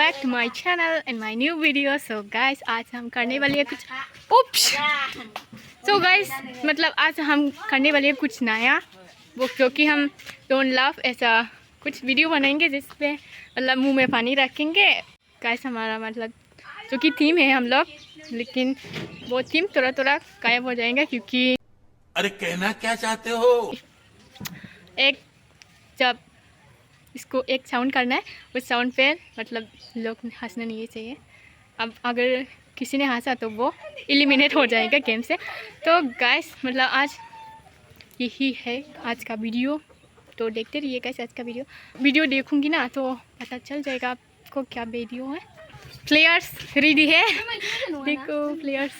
Back to my channel and my new video. So guys आज हम करने वाले हैं कुछ सो गाइस मतलब आज हम करने वाले हैं कुछ नया, वो जो कि हम डोंट लव ऐसा कुछ वीडियो बनाएंगे जिसपे मतलब मुंह में पानी रखेंगे। गाइस हमारा मतलब जो कि थीम है हम लोग, लेकिन वो थीम थोड़ा थोड़ा गायब हो जाएगा क्योंकि अरे कहना क्या चाहते हो? एक जब इसको एक साउंड करना है, उस साउंड पे मतलब लोग हंसना नहीं चाहिए। अब अगर किसी ने हंसा तो वो एलिमिनेट हो जाएगा गेम से। तो गाइस मतलब आज यही है आज का वीडियो, तो देखते रहिए गाइस। आज का वीडियो देखूंगी ना तो पता चल जाएगा आपको क्या वीडियो है। प्लेयर्स रेडी है, देखो प्लेयर्स,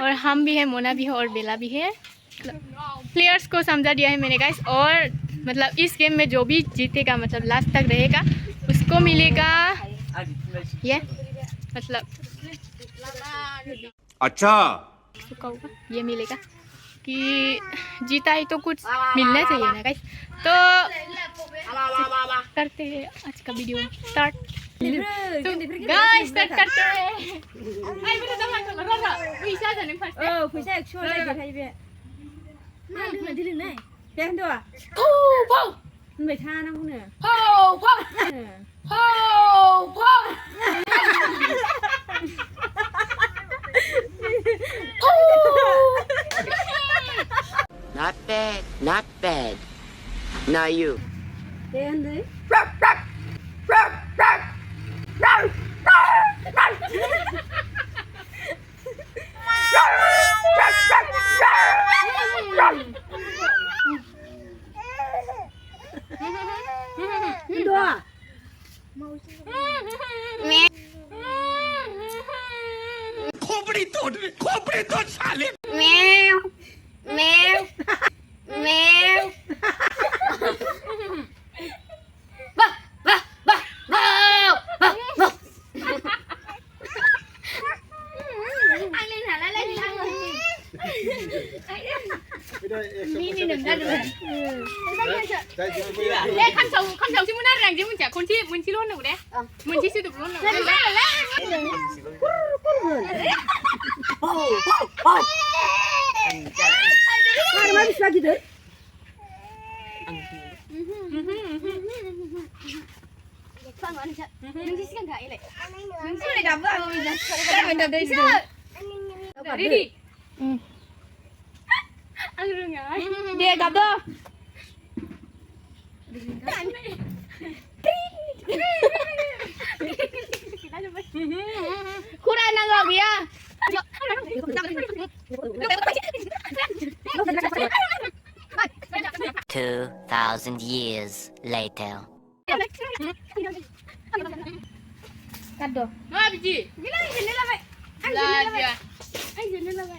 और हम भी हैं, मोना भी है और बेला भी है। प्लेयर्स को समझा दिया है मैंने गाइस, और मतलब इस गेम में जो भी जीतेगा मतलब लास्ट तक रहेगा उसको मिलेगा ये मतलब अच्छा ये मिलेगा कि जीता ही तो कुछ मिलना चाहिए ना गाइस। तो करते हैं आज का वीडियो स्टार्ट। तो गाइस स्टार्ट करते हैं। Not bad, not bad. Now you. खोपड़ी तोड़ साले।คำที่มันน่าแรงจริงมึงจากคนที่มึงที่รุ่นหนูเด้มึงที่ชื่อตุกรุ่นหนูReady? Ăn rồi ngại. Đi gặp đó. Khu đây năng làm gì à? 2,000 years later. Cắt được. Mà bị gì? Cái này nhìn là vậy. Anh nhìn là vậy.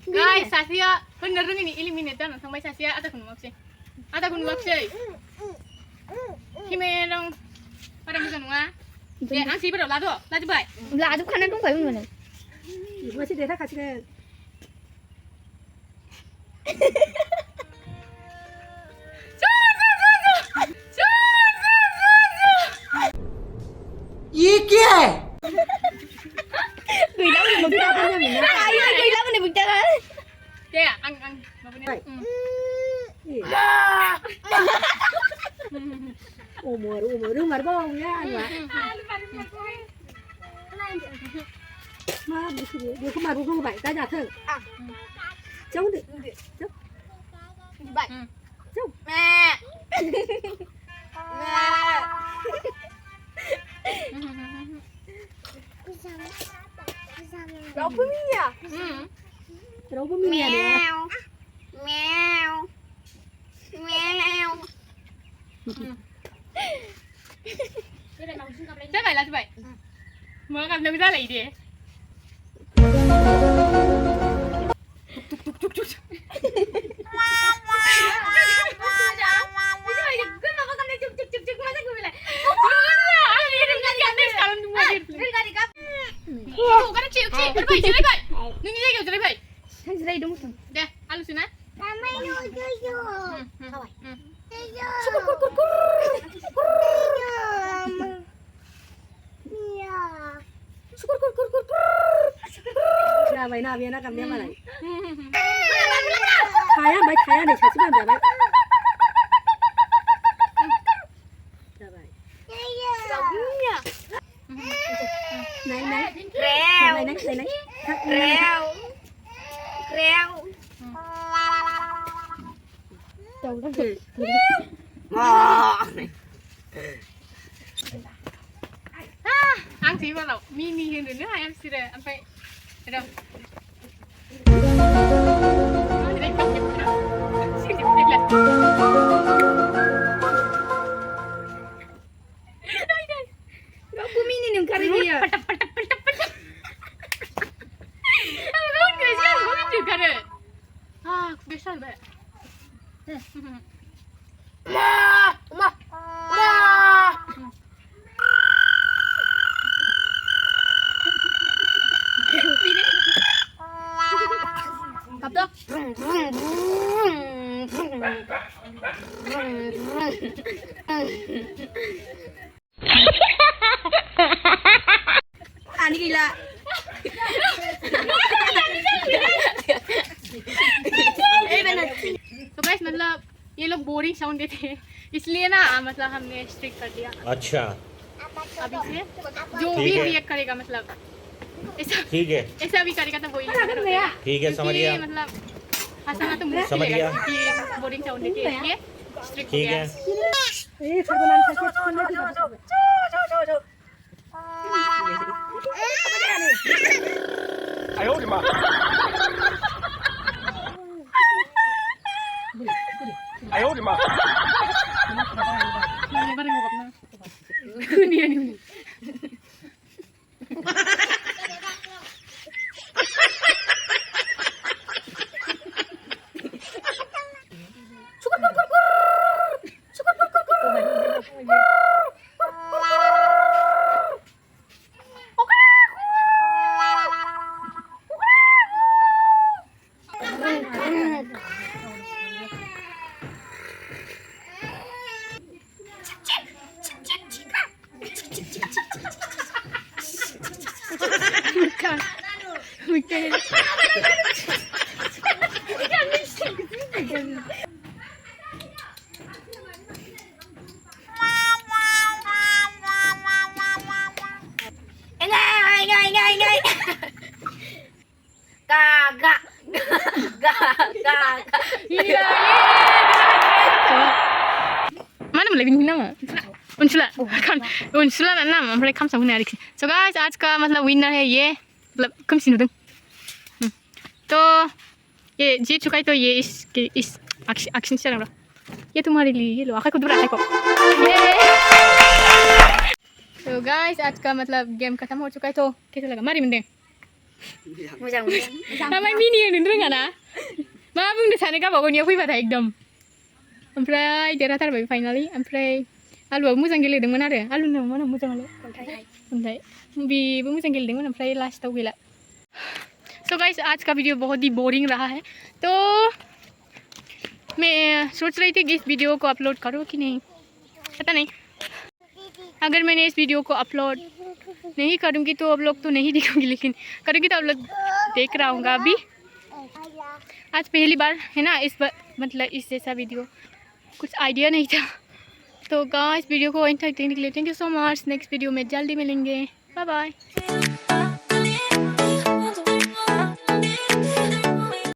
Guys, Sasia, bener ini eliminator nang sampai Sasia ada kun maksud. Ada kun maksud. Kimerong pada musuh nunga. Ya, ang si betul lado, lado baik. Lado kanan dong baik mana? Masih dia tak kasih ke. ये क्या है? Gửi lắm thì một cái con nhà mình. Gửi lắm thì mình chơi. Kìa, ăn. Umur rumah bohong ya, Pak. Mà dia kemarin rumah baik saja thử. Chống được. Chống. Baik. Chống. Mẹ. Đâu có mía. Đâu có mía nè. Mèo. Thế vậy là thế vậy. Mới gặp đừng ra lại đi. Chịu, vậy. Đừng như vậy, vậy. Sang đây đúng không? Đây, ăn luôn nè. syukur जाबाय ना बेना गामनाया मालाय थाया bye थाया नै सासे गामजाबाय जाबाय नाय नाय रेव नाय रेव Ăn gì vào lẩu mini hơn nữa hai em xí đây ăn phải đâu đây không nhập đâu xin nhập đây là đây Aku mini nih kali dia. Aku kerja aku juga deh besar banget Ani gila. तो guys मतलब ये लोग boring sound देते हैं इसलिए ना मतलब हमने स्ट्रिक्ट कर दिया अच्छा अभी से जो भी ठीक है। रिएक्ट करेगा मतलब ऐसा ठीक है ऐसा भी करेगा तो वही लगेगा ठीक है समझ गया मतलब हंसना तो मुझे समझ गया। क्योंकि बोरिंग साउंड देती है इसलिए स्ट्रिक्ट हो ठीक गया है Eh, sarbonan saja. 哎呦我的妈！哎呦我的妈！ bareng bokap na Niya niya Mana mulai bingung nama? Unsula kan unsula ना नाम हमरे कम समझ नहीं आ रही सो गाइस आज का मतलब विनर है ये मतलब कम सी नूदंग तो ये जीत चुका है तो ये इस एक्शन से रहा ये तुम्हारे लिए ये लो आँखें को दूर आँखें को तो गाइस आज का मतलब गेम खत्म हो चुका है तो कैसा लगा मारी मंदे हमारे मिनी नूदंग है ना माँ बुंदे साने का बागों निया कोई बात है एकदम ओमफ्राय देरहाथारबाय फाइनाली ओमफ्राय आलुआबो मोजां गेलेदोंमोन आरो आलुनो मानो मोजां मोनो ओमफ्राय बेबो मोजां गेलेदोंमोन ओमफ्राय लास्टआव गैला सो गाइस आज का वीडियो बहुत ही बोरिंग रहा है तो मैं सोच रही थी कि इस वीडियो को अपलोड करूँ कि नहीं पता नहीं अगर मैंने इस वीडियो को अपलोड नहीं करूँगी तो आप लोग तो नहीं देखोगे लेकिन करूँगी तो आप लोग देख रहा होगा अभी आज पहली बार है ना इस मतलब इस जैसा वीडियो कुछ आइडिया नहीं था तो गाइस वीडियो को एंड तक देखने के लिए thank you so much next video में जल्दी मिलेंगे बाय बाय